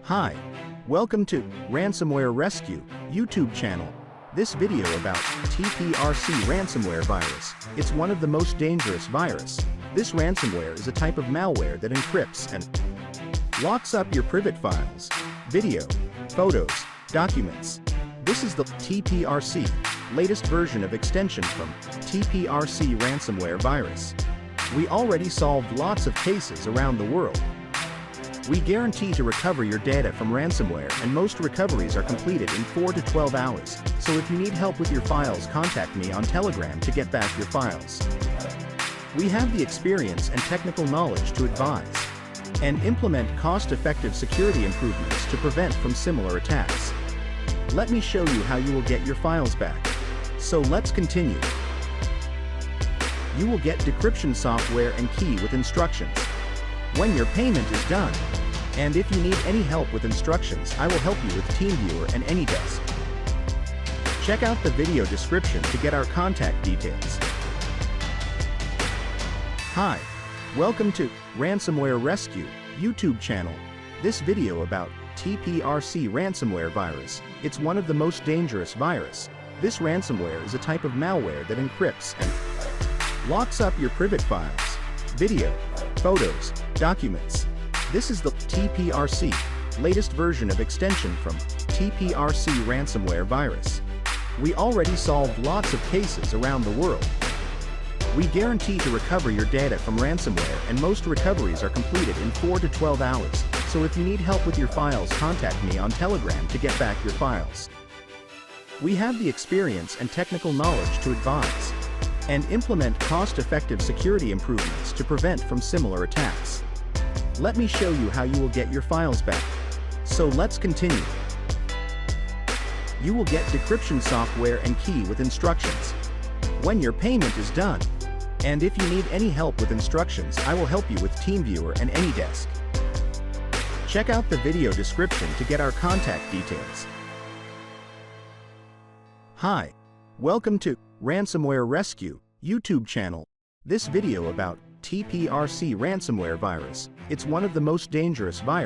Hi, welcome to Ransomware Rescue YouTube channel. This video about Tprc ransomware virus. It's one of the most dangerous virus. This ransomware is a type of malware that encrypts and locks up your private files, video, photos, documents. This is the Tprc, latest version of extension from Tprc ransomware virus. We already solved lots of cases around the world. We guarantee to recover your data from ransomware, and most recoveries are completed in 4 to 12 hours. So if you need help with your files, contact me on Telegram to get back your files. We have the experience and technical knowledge to advise and implement cost-effective security improvements to prevent from similar attacks. Let me show you how you will get your files back. So let's continue. You will get decryption software and key with instructions when your payment is done. And if you need any help with instructions, I will help you with TeamViewer and AnyDesk. Check out the video description to get our contact details. Hi, welcome to Ransomware Rescue YouTube channel. This video about Tprc ransomware virus. It's one of the most dangerous virus. This ransomware is a type of malware that encrypts and locks up your private files, video, photos, documents. This is the Tprc, latest version of extension from Tprc ransomware virus. We already solved lots of cases around the world. We guarantee to recover your data from ransomware, and most recoveries are completed in 4 to 12 hours. So if you need help with your files, contact me on Telegram to get back your files. We have the experience and technical knowledge to advise and implement cost-effective security improvements to prevent from similar attacks. Let me show you how you will get your files back. So let's continue. You will get decryption software and key with instructions when your payment is done. And if you need any help with instructions, I will help you with TeamViewer and AnyDesk. Check out the video description to get our contact details. Hi, welcome to Ransomware Rescue YouTube channel. This video about Tprc ransomware virus. It's one of the most dangerous virus.